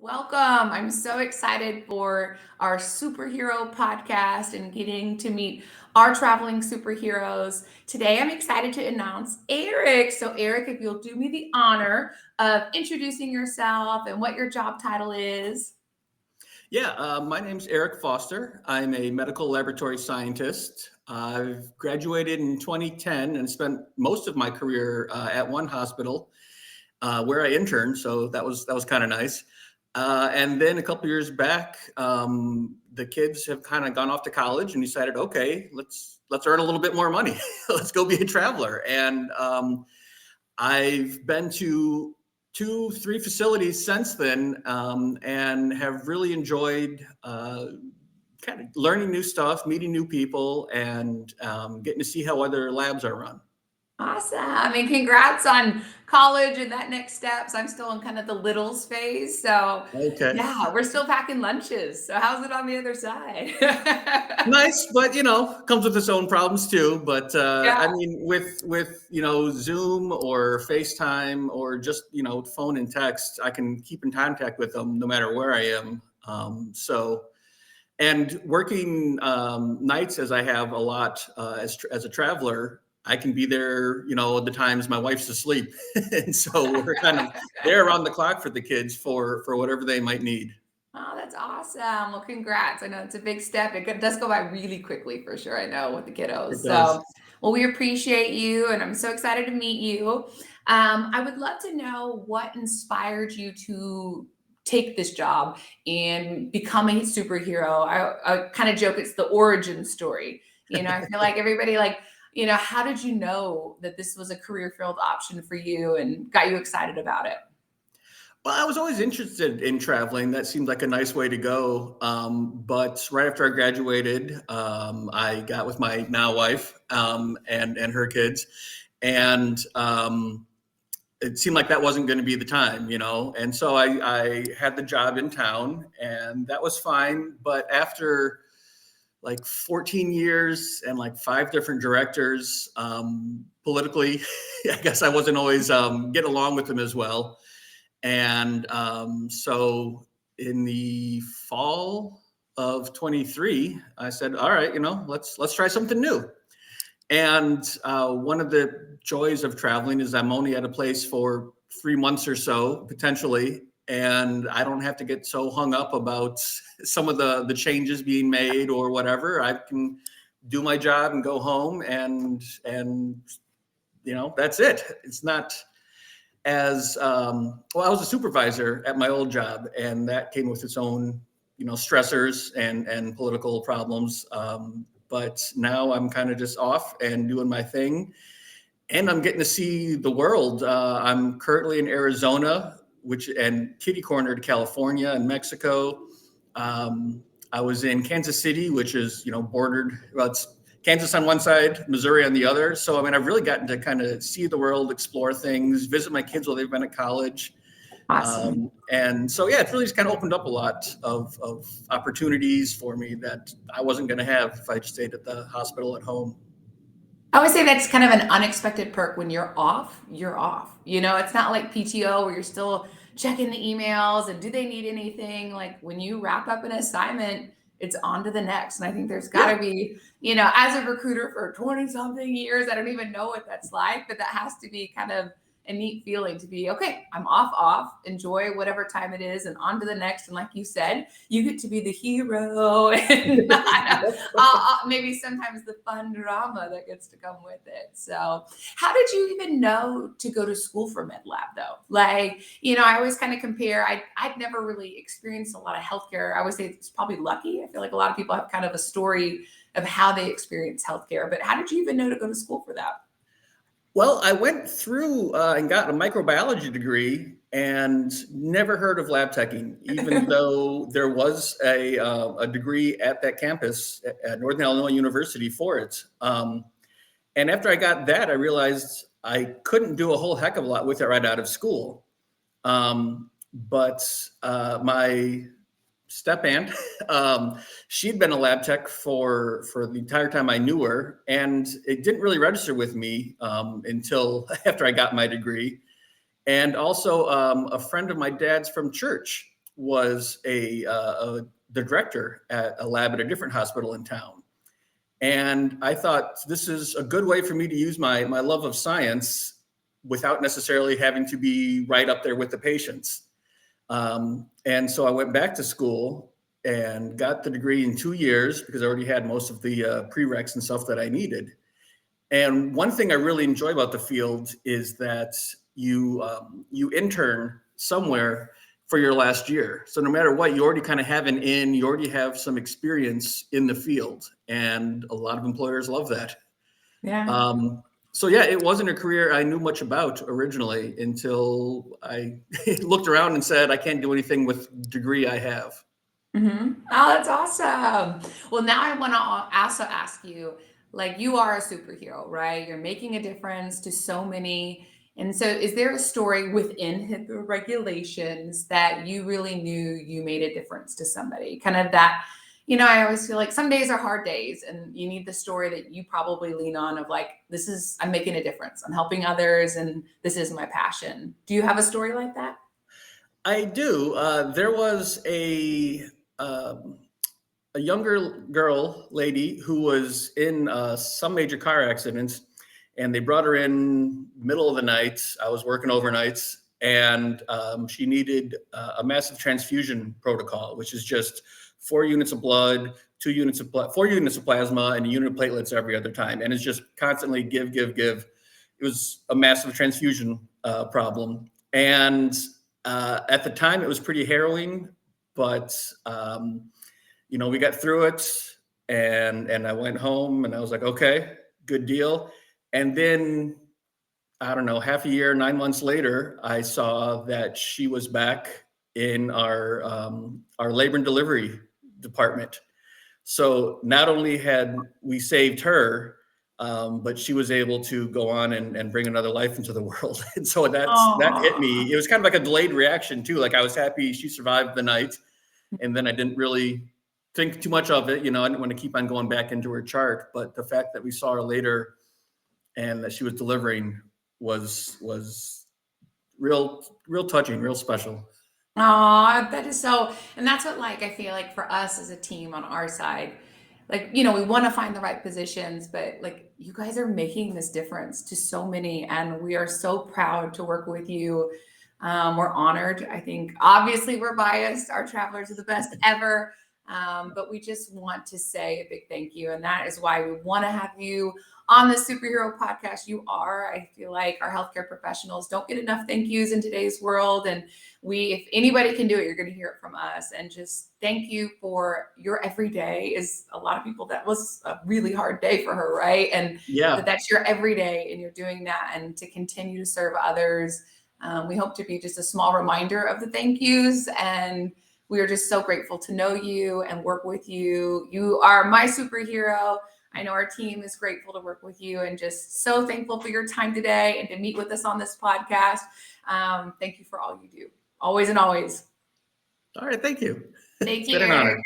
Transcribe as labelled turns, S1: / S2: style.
S1: Welcome. I'm so excited for our superhero podcast and getting to meet our traveling superheroes. Today, I'm excited to announce Eric. So, Eric, if you'll do me the honor of introducing yourself and what your job title is.
S2: My name's Eric Foster. I'm a medical laboratory scientist. I've graduated in 2010 and spent most of my career at one hospital where I interned. So that was kind of nice. And then a couple years back, the kids have kind of gone off to college and decided, okay, let's earn a little bit more money. Let's go be a traveler. And I've been to three facilities since then, and have really enjoyed kind of learning new stuff, meeting new people, and getting to see how other labs are run.
S1: Awesome. I mean, congrats on college and that next steps. I'm still in kind of the littles phase. So,
S2: Okay.
S1: yeah, we're still packing lunches. So, how's it on the other side?
S2: Nice, but comes with its own problems too. But I
S1: Yeah.
S2: mean, with Zoom or FaceTime or just phone and text, I can keep in contact with them no matter where I am. And working nights as I have a lot as a traveler, I can be there, the times my wife's asleep, and so we're kind of there around the clock for the kids for whatever they might need.
S1: Oh, that's awesome. Well, congrats. I know it's a big step. Does go by really quickly for sure. I know with the kiddos.
S2: It does.
S1: So, well, we appreciate you and I'm so excited to meet you. I would love to know what inspired you to take this job and become a superhero. I kind of joke it's the origin story. I feel like everybody how did you know that this was a career field option for you and got you excited about it?
S2: Well, I was always interested in traveling. That seemed like a nice way to go. But right after I graduated, I got with my now wife and her kids, and it seemed like that wasn't going to be the time, And so I had the job in town, and that was fine. But after like 14 years and like five different directors, politically, I guess I wasn't always getting along with them as well. And so in the fall of 23, I said, all right, let's try something new. And one of the joys of traveling is I'm only at a place for 3 months or so, potentially, and I don't have to get so hung up about some of the changes being made or whatever. I can do my job and go home, and that's it. It's not as well. I was a supervisor at my old job, and that came with its own stressors and political problems. But now I'm kind of just off and doing my thing, and I'm getting to see the world. I'm currently in Arizona, and kitty corner to California and Mexico. I was in Kansas City, which is bordered. Well, it's Kansas on one side, Missouri on the other. So I mean, I've really gotten to kind of see the world, explore things, visit my kids while they've been at college.
S1: Awesome.
S2: And so, yeah, it's really just kind of opened up a lot of opportunities for me that I wasn't going to have if I just stayed at the hospital at home.
S1: I would say that's kind of an unexpected perk. When you're off, you're off. It's not like PTO where you're still checking the emails and do they need anything? Like when you wrap up an assignment, it's on to the next. And I think there's got
S2: Yeah.
S1: to be, as a recruiter for 20 something years, I don't even know what that's like, but that has to be kind of a neat feeling to be, okay, I'm off, enjoy whatever time it is and on to the next. And like you said, you get to be the hero and maybe sometimes the fun drama that gets to come with it. So how did you even know to go to school for med lab though? Like, I always kind of compare, I'd never really experienced a lot of healthcare. I would say it's probably lucky. I feel like a lot of people have kind of a story of how they experience healthcare, but how did you even know to go to school for that?
S2: Well, I went through and got a microbiology degree and never heard of lab teching, even though there was a degree at that campus at Northern Illinois University for it. And after I got that, I realized I couldn't do a whole heck of a lot with it right out of school. But my step aunt, she'd been a lab tech for the entire time I knew her, and it didn't really register with me until after I got my degree. And also, a friend of my dad's from church was the director at a lab at a different hospital in town. And I thought this is a good way for me to use my love of science without necessarily having to be right up there with the patients. And so I went back to school and got the degree in 2 years because I already had most of the prereqs and stuff that I needed. And one thing I really enjoy about the field is that you intern somewhere for your last year. So no matter what, you already kind of have you already have some experience in the field. And a lot of employers love that.
S1: Yeah.
S2: So yeah, it wasn't a career I knew much about originally until I looked around and said, I can't do anything with the degree I have.
S1: Oh, that's awesome. Well, now I want to also ask you, like, you are a superhero, right? You're making a difference to so many. And so, is there a story within the regulations that you really knew you made a difference to somebody? Kind of that, I always feel like some days are hard days, and you need the story that you probably lean on of like, I'm making a difference. I'm helping others, and this is my passion. Do you have a story like that?
S2: I do. There was um, a younger lady who was in some major car accidents, and they brought her in middle of the night. I was working overnights, and she needed a massive transfusion protocol, which is just 4 units of blood, 4 units of plasma, and a unit of platelets every other time, and it's just constantly give, give, give. It was a massive transfusion problem, and at the time it was pretty harrowing, but we got through it, and I went home and I was like, okay, good deal. And then I don't know, half a year, 9 months later, I saw that she was back in our labor and delivery department. So not only had we saved her, but she was able to go on and bring another life into the world. And so that hit me. It was kind of like a delayed reaction too. Like I was happy she survived the night, and then I didn't really think too much of it. I didn't want to keep on going back into her chart, but the fact that we saw her later and that she was delivering was real touching, real special.
S1: Oh, that is so, and that's what like I feel like for us as a team on our side, like we want to find the right positions, but like you guys are making this difference to so many, and we are so proud to work with you. We're honored. I think obviously we're biased. Our travelers are the best ever. But we just want to say a big thank you. And that is why we want to have you on the Superhero Podcast. You are, I feel like our healthcare professionals don't get enough thank yous in today's world. And if anybody can do it, you're going to hear it from us. And just thank you for your everyday. Is a lot of people, that was a really hard day for her, right? And
S2: Yeah.
S1: that's your everyday, and you're doing that, and to continue to serve others. We hope to be just a small reminder of the thank yous, and we are just so grateful to know you and work with you. You are my superhero. I know our team is grateful to work with you, and just so thankful for your time today and to meet with us on this podcast. Thank you for all you do, always and always.
S2: All right, thank you.
S1: Take
S2: It's been an
S1: care.
S2: honor.